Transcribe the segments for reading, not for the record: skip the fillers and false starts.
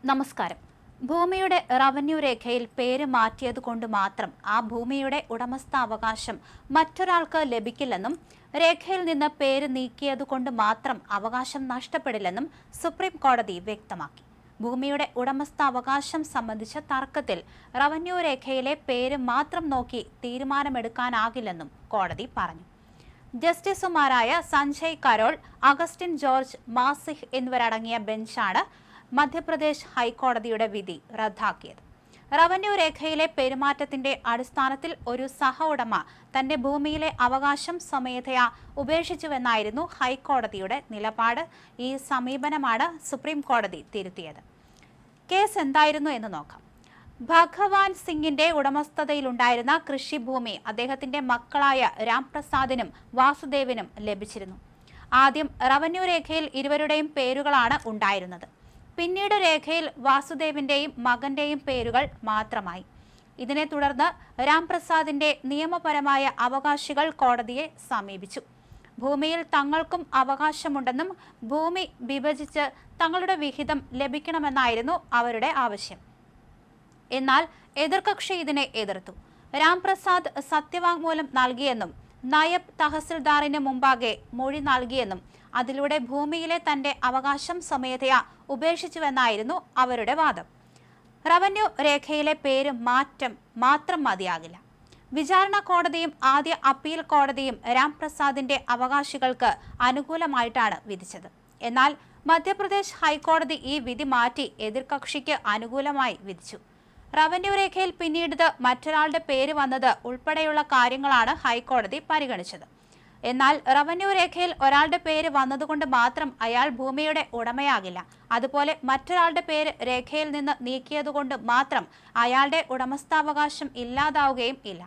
നമസ്കാരം. ഭൂമിയുടെ റവന്യൂ രേഖയിൽ പേര് മാറ്റിയതുകൊണ്ട് മാത്രം ആ ഭൂമിയുടെ ഉടമസ്ഥാവകാശം മറ്റൊരാൾക്ക് ലഭിക്കില്ലെന്നും രേഖയിൽ നിന്ന് പേര് നീക്കിയതുകൊണ്ട് മാത്രം അവകാശം നഷ്ടപ്പെടില്ലെന്നും സുപ്രീം കോടതി വ്യക്തമാക്കി. ഭൂമിയുടെ ഉടമസ്ഥാവകാശം സംബന്ധിച്ച തർക്കത്തിൽ റവന്യൂ രേഖയിലെ പേര് മാത്രം നോക്കി തീരുമാനമെടുക്കാനാകില്ലെന്നും കോടതി പറഞ്ഞു. ജസ്റ്റിസുമാരായ Sanjay Carol, Augustine George Masih എന്നിവരടങ്ങിയ ബെഞ്ചാണ് മധ്യപ്രദേശ് ഹൈക്കോടതിയുടെ വിധി റദ്ദാക്കിയത്. റവന്യൂ രേഖയിലെ പെരുമാറ്റത്തിന്റെ അടിസ്ഥാനത്തിൽ ഒരു സഹ ഉടമ തന്റെ ഭൂമിയിലെ അവകാശം സ്വമേധയാ ഉപേക്ഷിച്ചുവെന്നായിരുന്നു ഹൈക്കോടതിയുടെ നിലപാട്. ഈ സമീപനമാണ് സുപ്രീം കോടതി തിരുത്തിയത്. കേസ് എന്തായിരുന്നു എന്ന് നോക്കാം. ഭഗവാൻ സിംഗിന്റെ ഉടമസ്ഥതയിലുണ്ടായിരുന്ന കൃഷിഭൂമി അദ്ദേഹത്തിന്റെ മക്കളായ രാംപ്രസാദിനും വാസുദേവിനും ലഭിച്ചിരുന്നു. ആദ്യം റവന്യൂ രേഖയിൽ ഇരുവരുടെയും പേരുകളാണ് ഉണ്ടായിരുന്നത്. പിന്നീട് രേഖയിൽ വാസുദേവിന്റെയും മകന്റെയും പേരുകൾ മാത്രമായി. ഇതിനെ തുടർന്ന് രാംപ്രസാദിന്റെ നിയമപരമായ അവകാശികൾ കോടതിയെ സമീപിച്ചു. ഭൂമിയിൽ തങ്ങൾക്കും അവകാശമുണ്ടെന്നും ഭൂമി വിഭജിച്ച് തങ്ങളുടെ വിഹിതം ലഭിക്കണമെന്നായിരുന്നു അവരുടെ ആവശ്യം. എന്നാൽ എതിർകക്ഷി ഇതിനെ എതിർത്തു. രാംപ്രസാദ് സത്യവാങ്മൂലം നൽകിയെന്നും നായബ് തഹസിൽദാറിന് മുമ്പാകെ മൊഴി നൽകിയെന്നും അതിലൂടെ ഭൂമിയിലെ തന്റെ അവകാശം സ്വമേധയാ ഉപേക്ഷിച്ചുവെന്നായിരുന്നു അവരുടെ വാദം. റവന്യൂ രേഖയിലെ പേര് മാറ്റം മാത്രം മതിയാകില്ല. വിചാരണ കോടതിയും ആദ്യ അപ്പീൽ കോടതിയും രാംപ്രസാദിന്റെ അവകാശികൾക്ക് അനുകൂലമായിട്ടാണ് വിധിച്ചത്. എന്നാൽ മധ്യപ്രദേശ് ഹൈക്കോടതി ഈ വിധി മാറ്റി എതിർകക്ഷിക്ക് അനുകൂലമായി വിധിച്ചു. റവന്യൂ രേഖയിൽ പിന്നീട് മറ്റൊരാളുടെ പേര് വന്നത് ഉൾപ്പെടെയുള്ള കാര്യങ്ങളാണ് ഹൈക്കോടതി പരിഗണിച്ചത്. എന്നാൽ റവന്യൂ രേഖയിൽ ഒരാളുടെ പേര് വന്നതുകൊണ്ട് മാത്രം അയാൾ ഭൂമിയുടെ ഉടമയാകില്ല. അതുപോലെ മറ്റൊരാളുടെ പേര് രേഖയിൽ നിന്ന് നീക്കിയതുകൊണ്ട് മാത്രം അയാളുടെ ഉടമസ്ഥാവകാശം ഇല്ലാതാവുകയും ഇല്ല.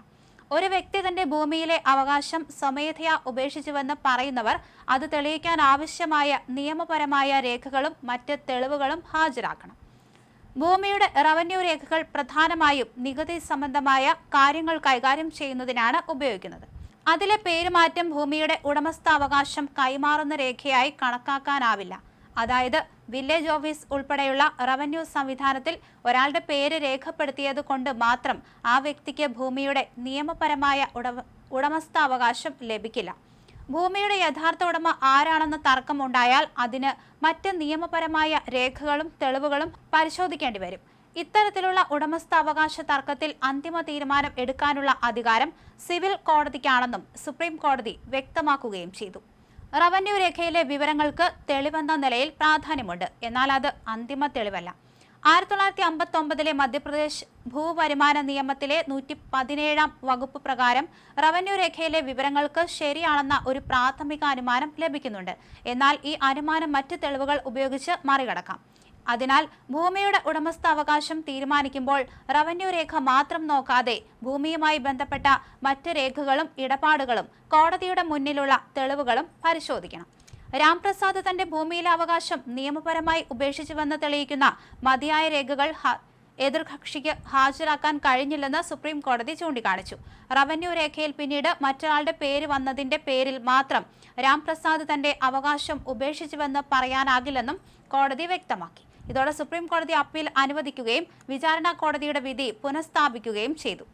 ഒരു വ്യക്തി തന്റെ ഭൂമിയിലെ അവകാശം സ്വമേധയാ ഉപേക്ഷിച്ചുവെന്ന് പറയുന്നവർ അത് തെളിയിക്കാൻ ആവശ്യമായ നിയമപരമായ രേഖകളും മറ്റ് തെളിവുകളും ഹാജരാക്കണം. ഭൂമിയുടെ റവന്യൂ രേഖകൾ പ്രധാനമായും നികുതി സംബന്ധമായ കാര്യങ്ങൾ കൈകാര്യം ചെയ്യുന്നതിനാണ് ഉപയോഗിക്കുന്നത്. അതിലെ പേരുമാറ്റം ഭൂമിയുടെ ഉടമസ്ഥാവകാശം കൈമാറുന്ന രേഖയായി കണക്കാക്കാനാവില്ല. അതായത് വില്ലേജ് ഓഫീസ് ഉൾപ്പെടെയുള്ള റവന്യൂ സംവിധാനത്തിൽ ഒരാളുടെ പേര് രേഖപ്പെടുത്തിയത് കൊണ്ട് മാത്രം ആ വ്യക്തിക്ക് ഭൂമിയുടെ നിയമപരമായ ഉടമസ്ഥാവകാശം ലഭിക്കില്ല. ഭൂമിയുടെ യഥാർത്ഥ ഉടമ ആരാണെന്ന തർക്കമുണ്ടായാൽ അതിന് മറ്റ് നിയമപരമായ രേഖകളും തെളിവുകളും പരിശോധിക്കേണ്ടി വരും. ഇത്തരത്തിലുള്ള ഉടമസ്ഥാവകാശ തർക്കത്തിൽ അന്തിമ തീരുമാനം എടുക്കാനുള്ള അധികാരം സിവിൽ കോടതിക്കാണെന്നും സുപ്രീം കോടതി വ്യക്തമാക്കുകയും ചെയ്തു. റവന്യൂ രേഖയിലെ വിവരങ്ങൾക്ക് തെളിവെന്ന നിലയിൽ പ്രാധാന്യമുണ്ട്. എന്നാൽ അത് അന്തിമ തെളിവല്ല. 1959 മധ്യപ്രദേശ് ഭൂവരുമാന നിയമത്തിലെ 117 വകുപ്പ് പ്രകാരം റവന്യൂ രേഖയിലെ വിവരങ്ങൾക്ക് ശരിയാണെന്ന ഒരു പ്രാഥമിക അനുമാനം ലഭിക്കുന്നുണ്ട്. എന്നാൽ ഈ അനുമാനം മറ്റ് തെളിവുകൾ ഉപയോഗിച്ച് മറികടക്കാം. അതിനാൽ ഭൂമിയുടെ ഉടമസ്ഥാവകാശം തീരുമാനിക്കുമ്പോൾ റവന്യൂ രേഖ മാത്രം നോക്കാതെ ഭൂമിയുമായി ബന്ധപ്പെട്ട മറ്റ് രേഖകളും ഇടപാടുകളും കോടതിയുടെ മുന്നിലുള്ള തെളിവുകളും പരിശോധിക്കണം. രാംപ്രസാദ് തന്റെ ഭൂമിയിലെ അവകാശം നിയമപരമായി ഉപേക്ഷിച്ചുവെന്ന് തെളിയിക്കുന്ന മതിയായ രേഖകൾ എതിർകക്ഷിക്ക് ഹാജരാക്കാൻ കഴിഞ്ഞില്ലെന്ന് സുപ്രീം കോടതി ചൂണ്ടിക്കാണിച്ചു. റവന്യൂ രേഖയിൽ പിന്നീട് മറ്റൊരാളുടെ പേര് വന്നതിന്റെ പേരിൽ മാത്രം രാംപ്രസാദ് തന്റെ അവകാശം ഉപേക്ഷിച്ചുവെന്ന് പറയാനാകില്ലെന്നും കോടതി വ്യക്തമാക്കി. ഇതോടെ സുപ്രീം കോടതി അപ്പീൽ അനുവദിക്കുകയും വിചാരണ കോടതിയുടെ വിധി പുനഃസ്ഥാപിക്കുകയും ചെയ്തു.